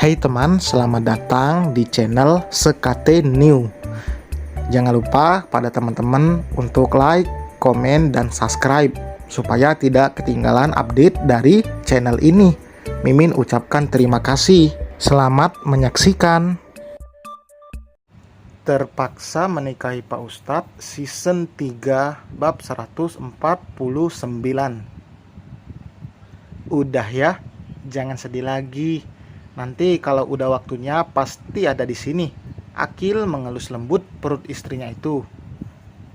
Hai teman, selamat datang di channel Sekate New. Jangan lupa pada teman-teman untuk like, komen, dan subscribe supaya tidak ketinggalan update dari channel ini. Mimin ucapkan terima kasih. Selamat menyaksikan. Terpaksa Menikahi Pak Ustadz Season 3 Bab 149. Udah ya, jangan sedih lagi. Nanti kalau udah waktunya pasti ada di sini. Akil mengelus lembut perut istrinya itu.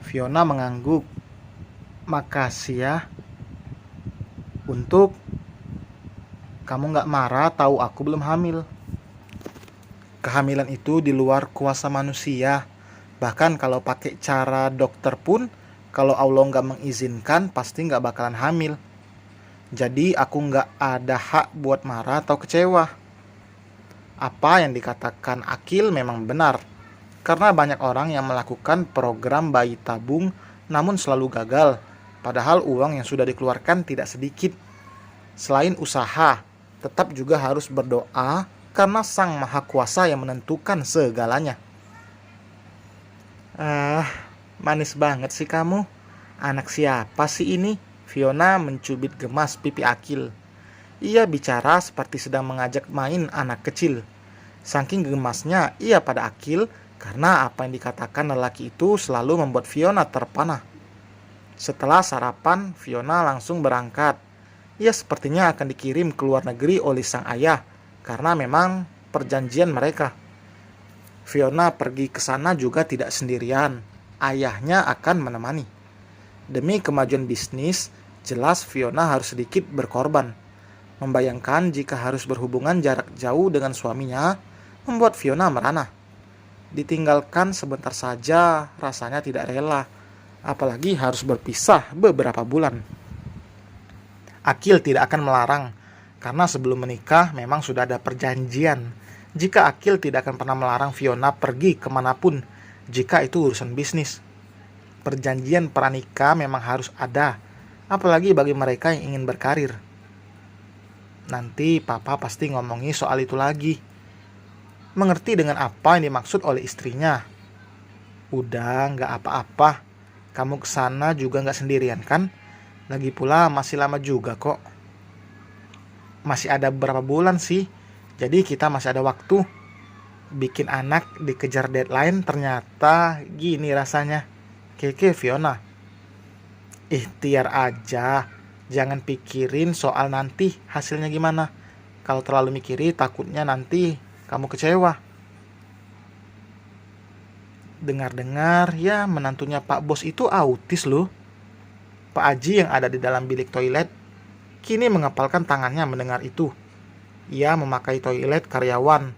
Fiona mengangguk. Makasih ya. Untuk kamu gak marah tahu aku belum hamil. Kehamilan itu di luar kuasa manusia. Bahkan kalau pakai cara dokter pun, kalau Allah gak mengizinkan pasti gak bakalan hamil. Jadi aku gak ada hak buat marah atau kecewa. Apa yang dikatakan Akil memang benar, karena banyak orang yang melakukan program bayi tabung namun selalu gagal, padahal uang yang sudah dikeluarkan tidak sedikit. Selain usaha, tetap juga harus berdoa karena Sang Maha Kuasa yang menentukan segalanya. Manis banget sih kamu. Anak siapa sih ini? Fiona mencubit gemas pipi Akil. Ia bicara seperti sedang mengajak main anak kecil. Saking gemasnya ia pada Akil karena apa yang dikatakan lelaki itu selalu membuat Fiona terpana. Setelah sarapan, Fiona langsung berangkat. Ia sepertinya akan dikirim ke luar negeri oleh sang ayah karena memang perjanjian mereka. Fiona pergi ke sana juga tidak sendirian. Ayahnya akan menemani. Demi kemajuan bisnis, jelas Fiona harus sedikit berkorban. Membayangkan jika harus berhubungan jarak jauh dengan suaminya, membuat Fiona merana. Ditinggalkan sebentar saja, rasanya tidak rela. Apalagi harus berpisah beberapa bulan. Akil tidak akan melarang, karena sebelum menikah memang sudah ada perjanjian. Jika Akil tidak akan pernah melarang Fiona pergi kemanapun, jika itu urusan bisnis. Perjanjian pranikah memang harus ada, apalagi bagi mereka yang ingin berkarir. Nanti papa pasti ngomongi soal itu lagi. Mengerti dengan apa yang dimaksud oleh istrinya. Udah, gak apa-apa. Kamu kesana juga gak sendirian kan? Lagi pula masih lama juga kok. Masih ada beberapa bulan sih. Jadi kita masih ada waktu. Bikin anak dikejar deadline ternyata gini rasanya. Keke Fiona. Ikhtiar aja. Jangan pikirin soal nanti hasilnya gimana. Kalau terlalu mikirin takutnya nanti kamu kecewa. Dengar-dengar ya menantunya Pak Bos itu autis loh. Pak Aji yang ada di dalam bilik toilet kini mengepalkan tangannya mendengar itu. Ia memakai toilet karyawan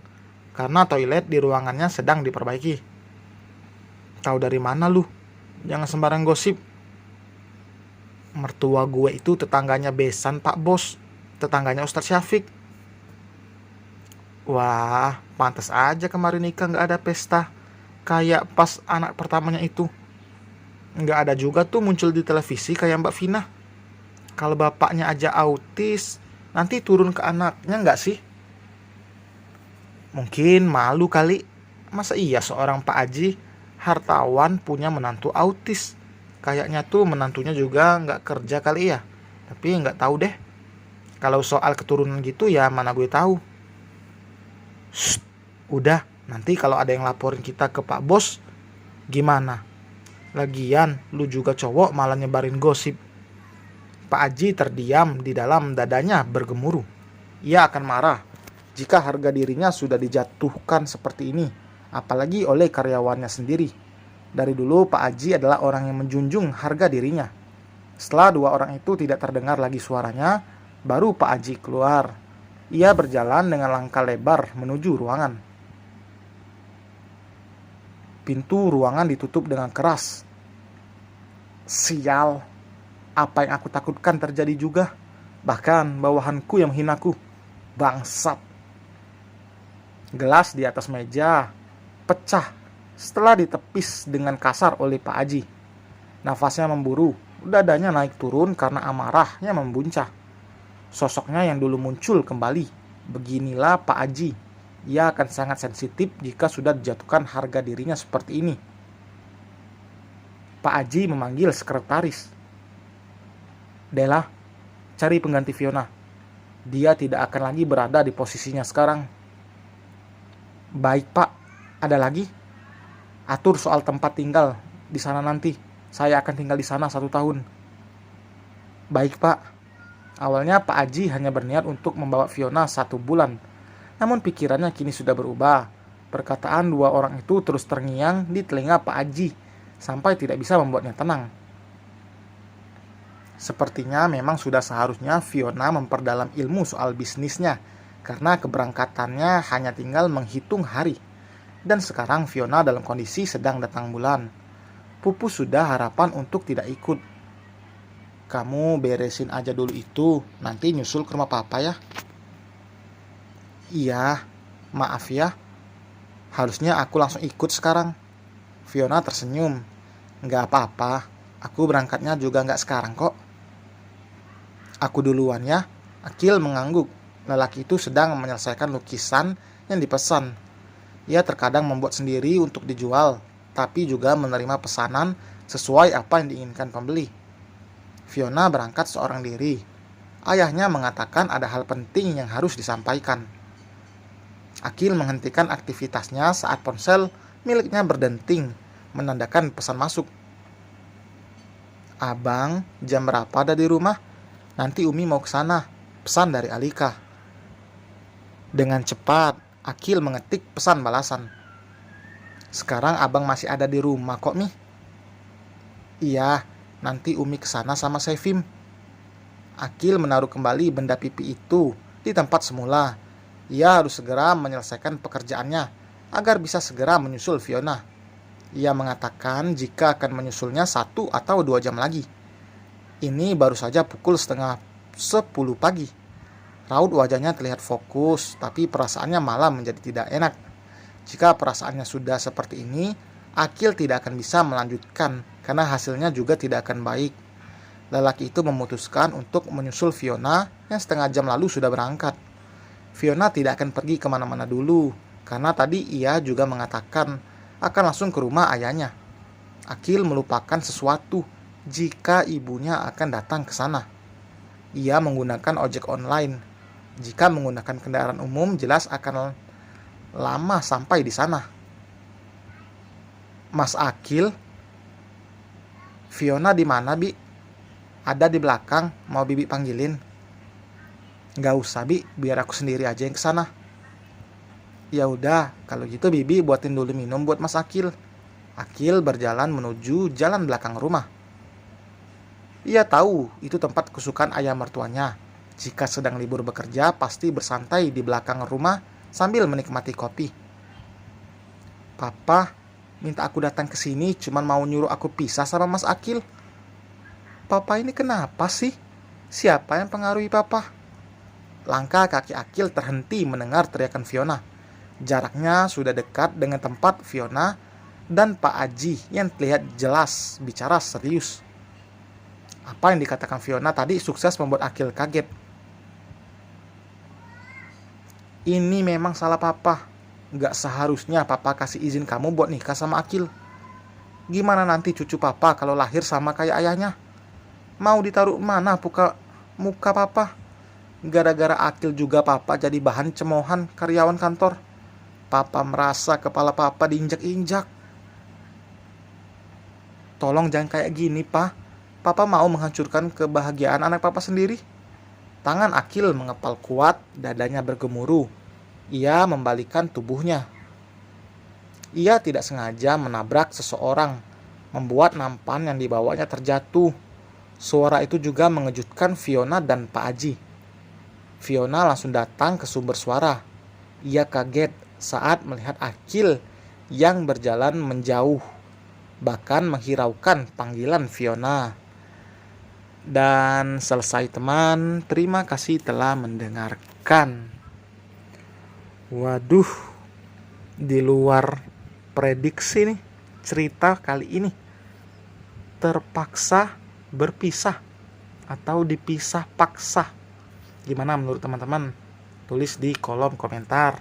karena toilet di ruangannya sedang diperbaiki. Tahu dari mana lu? Jangan sembarang gosip. Mertua gue itu tetangganya besan Pak Bos. Tetangganya Ustadz Syafiq. Wah, pantas aja kemarin nikah gak ada pesta. Kayak pas anak pertamanya itu. Gak ada juga tuh muncul di televisi kayak Mbak Vina. Kalau bapaknya aja autis, nanti turun ke anaknya gak sih? Mungkin malu kali. Masa iya seorang Pak Haji hartawan punya menantu autis? Kayaknya tuh menantunya juga gak kerja kali ya. Tapi gak tahu deh. Kalau soal keturunan gitu ya mana gue tahu. Shh, udah, nanti kalau ada yang laporin kita ke Pak Bos, gimana? Lagian, lu juga cowok malah nyebarin gosip. Pak Haji terdiam di dalam dadanya bergemuruh. Ia akan marah jika harga dirinya sudah dijatuhkan seperti ini, apalagi oleh karyawannya sendiri. Dari dulu Pak Haji adalah orang yang menjunjung harga dirinya. Setelah dua orang itu tidak terdengar lagi suaranya, baru Pak Haji keluar. Ia berjalan dengan langkah lebar menuju ruangan. Pintu ruangan ditutup dengan keras. Sial, apa yang aku takutkan terjadi juga. Bahkan bawahanku yang menghinaku. Bangsat. Gelas di atas meja pecah setelah ditepis dengan kasar oleh Pak Haji. Nafasnya memburu, dadanya naik turun karena amarahnya membuncah. Sosoknya yang dulu muncul kembali. Beginilah Pak Haji. Ia akan sangat sensitif jika sudah dijatuhkan harga dirinya seperti ini. Pak Aji memanggil sekretaris. Dela, cari pengganti Fiona. Dia tidak akan lagi berada di posisinya sekarang. Baik Pak, ada lagi? Atur soal tempat tinggal di sana nanti. Saya akan tinggal di sana 1 tahun. Baik Pak. Awalnya Pak Aji hanya berniat untuk membawa Fiona 1 bulan. Namun pikirannya kini sudah berubah. Perkataan 2 orang itu terus terngiang di telinga Pak Aji sampai tidak bisa membuatnya tenang. Sepertinya memang sudah seharusnya Fiona memperdalam ilmu soal bisnisnya, karena keberangkatannya hanya tinggal menghitung hari. Dan sekarang Fiona dalam kondisi sedang datang bulan. Pupus sudah harapan untuk tidak ikut. Kamu beresin aja dulu itu, nanti nyusul ke rumah papa ya. Iya, maaf ya. Harusnya aku langsung ikut sekarang. Fiona tersenyum. Nggak apa-apa, aku berangkatnya juga nggak sekarang kok. Aku duluan ya. Akil mengangguk. Lelaki itu sedang menyelesaikan lukisan yang dipesan. Ia terkadang membuat sendiri untuk dijual, tapi juga menerima pesanan sesuai apa yang diinginkan pembeli. Fiona berangkat seorang diri. Ayahnya mengatakan ada hal penting yang harus disampaikan. Akil menghentikan aktivitasnya saat ponsel miliknya berdenting, menandakan pesan masuk. Abang, jam berapa ada di rumah? Nanti Umi mau ke sana. Pesan dari Alika. Dengan cepat, Akil mengetik pesan balasan. Sekarang abang masih ada di rumah kok, Mi. Iya, nanti Umi ke sana sama Sevim. Akil menaruh kembali benda pipi itu di tempat semula. Ia harus segera menyelesaikan pekerjaannya agar bisa segera menyusul Fiona. Ia mengatakan jika akan menyusulnya 1 atau 2 jam lagi. Ini baru saja pukul 9:30 pagi. Raut wajahnya terlihat fokus, tapi perasaannya malah menjadi tidak enak. Jika perasaannya sudah seperti ini, Akil tidak akan bisa melanjutkan, karena hasilnya juga tidak akan baik. Lelaki itu memutuskan untuk menyusul Fiona yang setengah jam lalu sudah berangkat. Fiona tidak akan pergi kemana-mana dulu, karena tadi ia juga mengatakan akan langsung ke rumah ayahnya. Akil melupakan sesuatu jika ibunya akan datang ke sana. Ia menggunakan ojek online. Jika menggunakan kendaraan umum, jelas akan lama sampai di sana. Mas Akil, Fiona di mana, Bi? Ada di belakang, mau Bibi panggilin? Gak usah, Bi, biar aku sendiri aja yang kesana. Ya udah, kalau gitu Bibi buatin dulu minum buat Mas Akil. Akil berjalan menuju jalan belakang rumah. Ia tahu itu tempat kesukaan ayah mertuanya. Jika sedang libur bekerja, pasti bersantai di belakang rumah sambil menikmati kopi. Papa minta aku datang ke sini cuman mau nyuruh aku pisah sama Mas Akil. Papa ini kenapa sih? Siapa yang pengaruhi Papa? Langkah kaki Akil terhenti mendengar teriakan Fiona. Jaraknya sudah dekat dengan tempat Fiona dan Pak Aji yang terlihat jelas bicara serius. Apa yang dikatakan Fiona tadi sukses membuat Akil kaget. Ini memang salah Papa. Gak seharusnya Papa kasih izin kamu buat nikah sama Akil. Gimana nanti cucu Papa kalau lahir sama kayak ayahnya? Mau ditaruh mana muka Papa? Gara-gara Akil juga Papa jadi bahan cemoohan karyawan kantor. Papa merasa kepala Papa diinjak-injak. Tolong jangan kayak gini, Pak. Papa mau menghancurkan kebahagiaan anak Papa sendiri. Tangan Akil mengepal kuat, dadanya bergemuruh. Ia membalikkan tubuhnya. Ia tidak sengaja menabrak seseorang, membuat nampan yang dibawanya terjatuh. Suara itu juga mengejutkan Fiona dan Pak Aji. Fiona langsung datang ke sumber suara. Ia kaget saat melihat Akil yang berjalan menjauh, bahkan menghiraukan panggilan Fiona. Dan selesai teman, terima kasih telah mendengarkan. Waduh, di luar prediksi nih cerita kali ini. Terpaksa berpisah atau dipisah paksa. Gimana menurut teman-teman? Tulis di kolom komentar.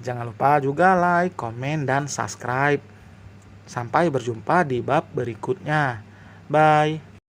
Jangan lupa juga like, komen, dan subscribe. Sampai berjumpa di bab berikutnya. Bye.